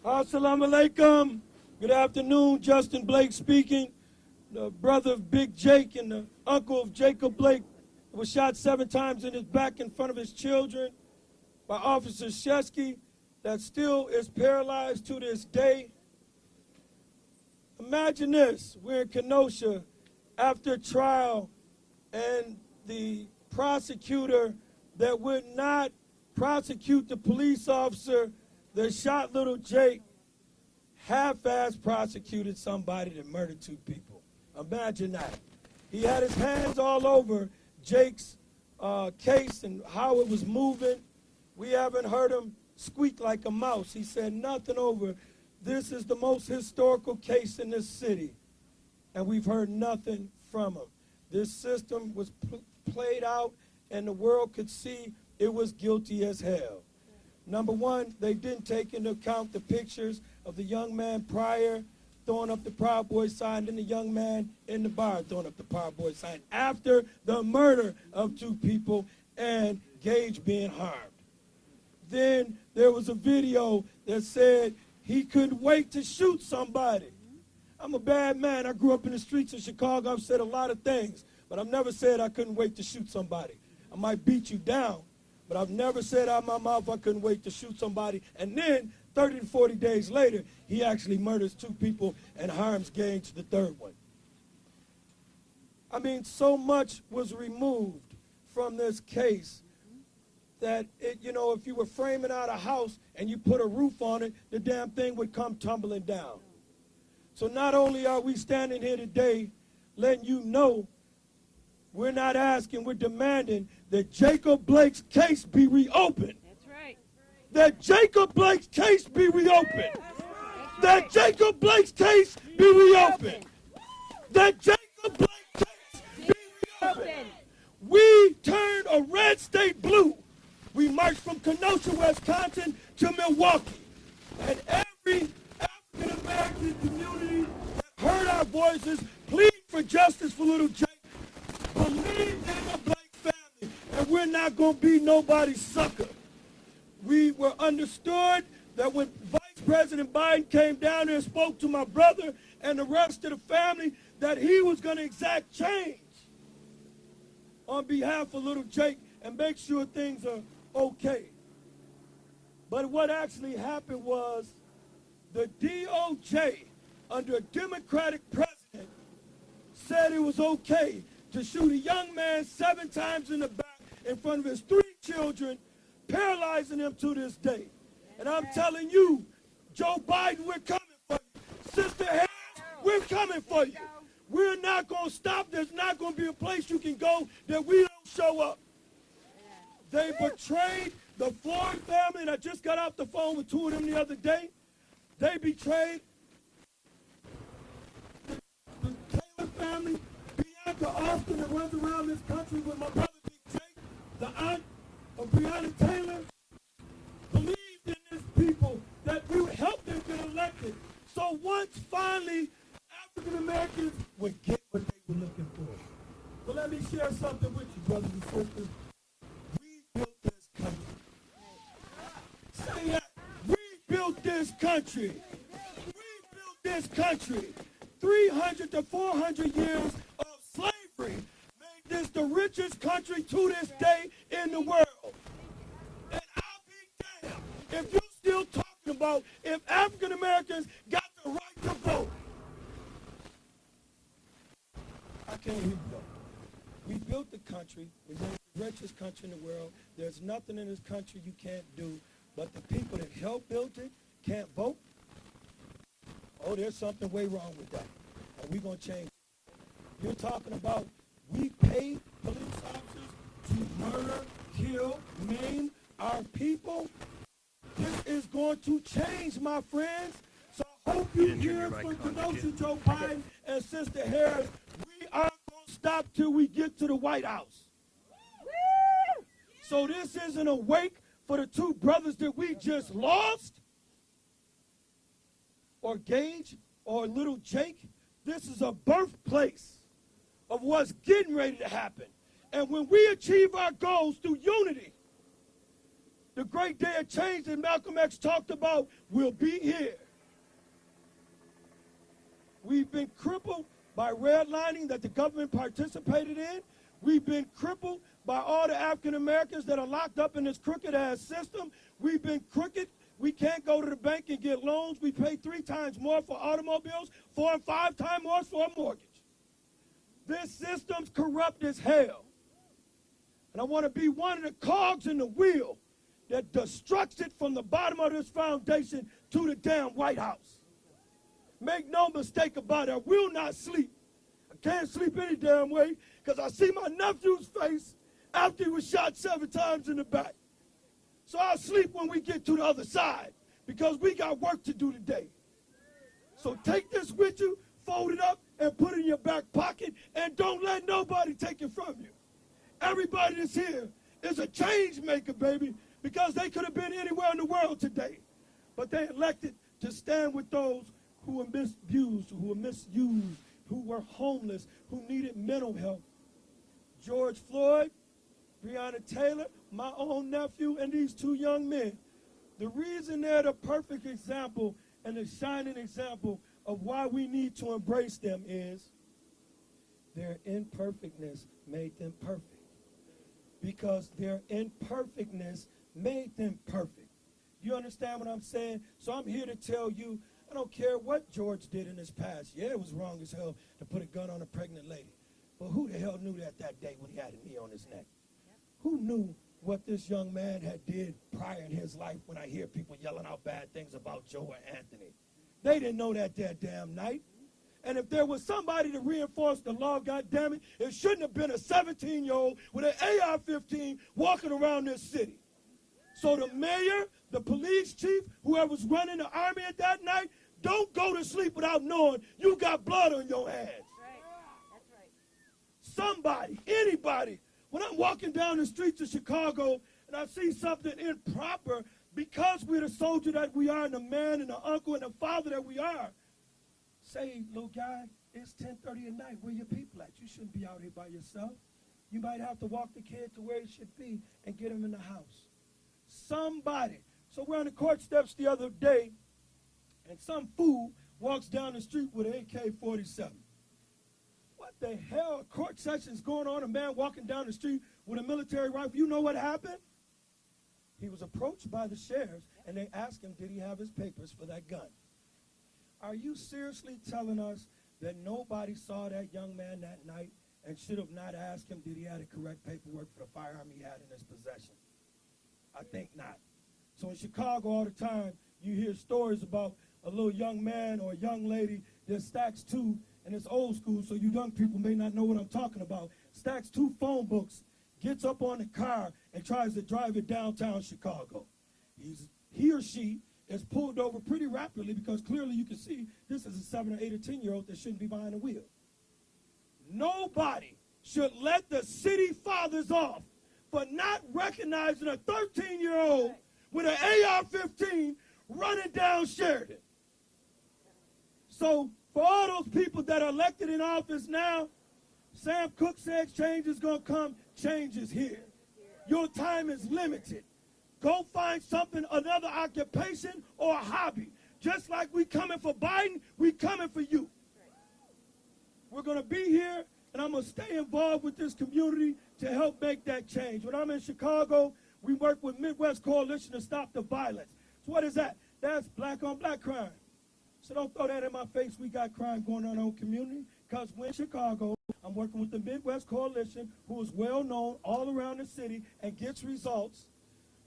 Assalamu alaikum. Good afternoon. Justin Blake speaking. The brother of Big Jake and the uncle of Jacob Blake was shot 7 times in his back in front of his children by Officer Shesky that still is paralyzed to this day. Imagine this. We're in Kenosha after trial, and the prosecutor that would not prosecute the police officer that shot little Jake half-ass prosecuted somebody that murdered 2 people. Imagine that. He had his hands all over Jake's case and how it was moving. We haven't heard him squeak like a mouse. He said nothing over. This is the most historical case in this city, and we've heard nothing from him. This system was played out, and the world could see it was guilty as hell. Number one, they didn't take into account the pictures of the young man prior throwing up the Proud Boy sign and the young man in the bar throwing up the Proud Boy sign after the murder of 2 people and Gage being harmed. Then there was a video that said he couldn't wait to shoot somebody. I'm a bad man. I grew up in the streets of Chicago. I've said a lot of things, but I've never said I couldn't wait to shoot somebody. I might beat you down, but I've never said out of my mouth I couldn't wait to shoot somebody. And then 30 to 40 days later, he actually murders 2 people and harms Gage, the 3rd one. I mean, so much was removed from this case that, if you were framing out a house and you put a roof on it, the damn thing would come tumbling down. So not only are we standing here today letting you know we're not asking, we're demanding that Jacob Blake's case be reopened. That's right. That Jacob Blake's case be reopened. That Jacob Blake's case be reopened. That Jacob Blake's case be reopened. We turned a red state blue. We marched from Kenosha, Wisconsin to Milwaukee. And every African-American community that heard our voices plead for justice for little Jake, believe in the Black family, and we're not going to be nobody's sucker. We were understood that when Vice President Biden came down there and spoke to my brother and the rest of the family, that he was going to exact change on behalf of little Jake and make sure things are okay. But what actually happened was the DOJ, under a Democratic president, said it was okay to shoot a young man 7 times in the back in front of his 3 children, paralyzing them to this day. And I'm telling you, Joe Biden, we're coming for you. Sister Harris, we're coming for you. We're not going to stop. There's not going to be a place you can go that we don't show up. They betrayed the Floyd family, and I just got off the phone with 2 of them the other day. They betrayed the Taylor family, Bianca Austin, that runs around this country with my brother Big Jake, the aunt of Breonna Taylor, believed in these people that we would help them get elected. So once finally African Americans would get what they were looking for. But let me share something with you, brothers and sisters. We built this country. Say that. We built this country. We built this country. 300 to 400 years of slavery made this the richest country to this day in the world. And I'll be damned if you're still talking about if African Americans got the right to vote. I can't hear you though. We built the country. We made it the richest country in the world. There's nothing in this country you can't do, but the people that helped build it can't vote. Oh, there's something way wrong with that. And we're going to change it. You're talking about we pay police officers to murder, kill, maim our people. This is going to change, my friends. So I hope you hear from Kenosha, Joe Biden, and Sister Harris. We are going to stop till we get to the White House. So this isn't a wake for the 2 brothers that we just lost, or Gage, or little Jake. This is a birthplace of what's getting ready to happen. And when we achieve our goals through unity, The great day of change that Malcolm X talked about will be here. We've been crippled by redlining that the government participated in. We've been crippled by all the African Americans that are locked up in this crooked-ass system. We've been crooked. We can't go to the bank and get loans. We pay 3 times more for automobiles, 4 and 5 times more for a mortgage. This system's corrupt as hell. And I want to be one of the cogs in the wheel that destructs it from the bottom of this foundation to the damn White House. Make no mistake about it, I will not sleep. I can't sleep any damn way because I see my nephew's face after he was shot 7 times in the back. So I'll sleep when we get to the other side because we got work to do today. So take this with you, fold it up, and put it in your back pocket, and don't let nobody take it from you. Everybody that's here is a change maker, baby, because they could have been anywhere in the world today. But they elected to stand with those who were misused, who were homeless, who needed mental help. George Floyd, Breonna Taylor, my own nephew, and these 2 young men. The reason they're the perfect example and the shining example of why we need to embrace them is their imperfectness made them perfect. Because their imperfectness made them perfect. You understand what I'm saying? So I'm here to tell you, I don't care what George did in his past. Yeah, it was wrong as hell to put a gun on a pregnant lady. But who the hell knew that day when he had a knee on his neck? Who knew what this young man had did prior in his life when I hear people yelling out bad things about Joe or Anthony? They didn't know that damn night. And if there was somebody to reinforce the law, goddammit, it shouldn't have been a 17-year-old with an AR-15 walking around this city. So the mayor, the police chief, whoever's running the army at that night, don't go to sleep without knowing you got blood on your hands. That's right. Somebody, anybody. When I'm walking down the streets of Chicago and I see something improper, because we're the soldier that we are and the man and the uncle and the father that we are, say, little guy, it's 10:30 at night. Where your people at? You shouldn't be out here by yourself. You might have to walk the kid to where he should be and get him in the house. Somebody. So we're on the court steps the other day, and some fool walks down the street with an AK-47. What the hell? A court session's going on, a man walking down the street with a military rifle. You know what happened? He was approached by the sheriffs, and they asked him, did he have his papers for that gun? Are you seriously telling us that nobody saw that young man that night and should have not asked him, did he have the correct paperwork for the firearm he had in his possession? I think not. So in Chicago all the time, you hear stories about a little young man or a young lady that stacks 2, and it's old school, so you young people may not know what I'm talking about, stacks 2 phone books, gets up on the car, and tries to drive it downtown Chicago. He or she is pulled over pretty rapidly because clearly you can see this is a 7 or 8 or 10-year-old that shouldn't be behind the wheel. Nobody should let the city fathers off for not recognizing a 13-year-old with an AR-15 running down Sheridan. So for all those people that are elected in office now, Sam Cooke says change is going to come. Change is here. Your time is limited. Go find something, another occupation or a hobby. Just like we coming for Biden, we coming for you. We're going to be here, and I'm going to stay involved with this community to help make that change. When I'm in Chicago, we work with Midwest Coalition to Stop the Violence. So what is that? That's black-on-black crime. So don't throw that in my face. We got crime going on in our own community. Because when in Chicago, I'm working with the Midwest Coalition, who is well-known all around the city and gets results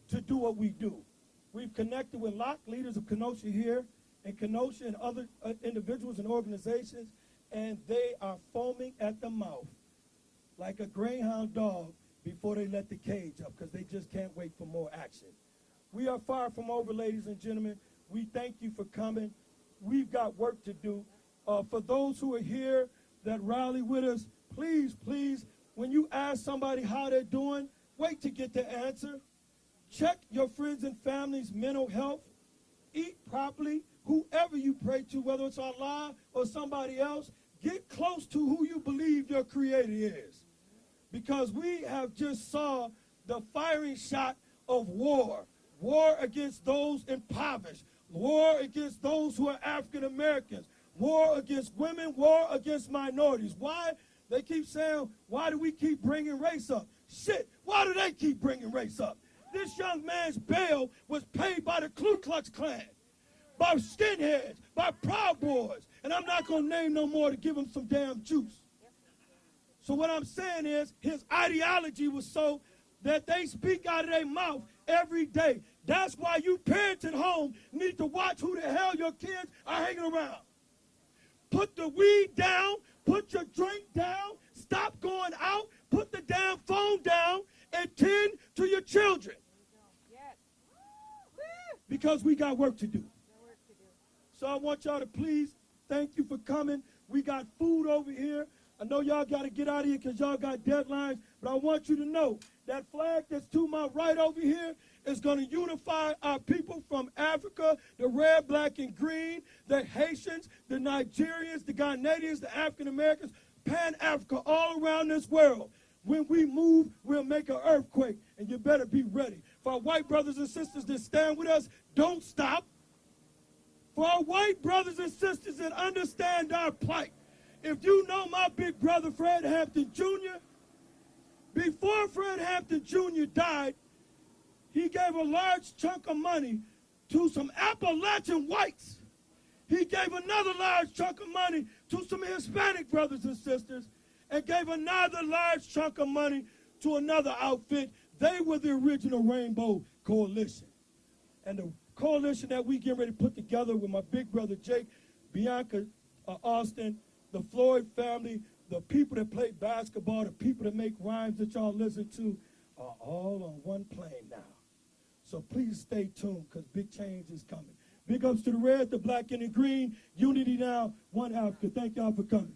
to do what we do. We've connected with leaders of Kenosha here, and Kenosha and other individuals and organizations, and they are foaming at the mouth like a greyhound dog before they let the cage up, because they just can't wait for more action. We are far from over, ladies and gentlemen. We thank you for coming. We've got work to do. For those who are here that rally with us, please, please, when you ask somebody how they're doing, wait to get the answer. Check your friends and family's mental health. Eat properly. Whoever you pray to, whether it's Allah or somebody else, get close to who you believe your creator is. Because we have just saw the firing shot of war. war against those impoverished, war against those who are African Americans, war against women, war against minorities. Why? They keep saying, why do we keep bringing race up? Shit, why do they keep bringing race up? This young man's bail was paid by the Ku Klux Klan, by skinheads, by Proud Boys, and I'm not going to name no more to give him some damn juice. So what I'm saying is his ideology was so that they speak out of their mouth every day. That's why you parents at home need to watch who the hell your kids are hanging around. Put the weed down, put your drink down, stop going out, put the damn phone down, and tend to your children. Because we got work to do. So I want y'all to please, thank you for coming. We got food over here. I know y'all got to get out of here because y'all got deadlines, but I want you to know that flag that's to my right over here is going to unify our people from Africa, the red, black, and green, the Haitians, the Nigerians, the Ghanaians, the African Americans, Pan-Africa, all around this world. When we move, we'll make an earthquake, and you better be ready. For our white brothers and sisters that stand with us, don't stop. For our white brothers and sisters that understand our plight, if you know my big brother Fred Hampton Jr., before Fred Hampton Jr. died, he gave a large chunk of money to some Appalachian whites. He gave another large chunk of money to some Hispanic brothers and sisters, and gave another large chunk of money to another outfit. They were the original Rainbow Coalition. And the coalition that we get ready to put together with my big brother Jake, Bianca Austin, the Floyd family, the people that play basketball, the people that make rhymes that y'all listen to, are all on one plane now. So please stay tuned, because big change is coming. Big ups to the red, the black, and the green. Unity now, one Africa. Thank y'all for coming.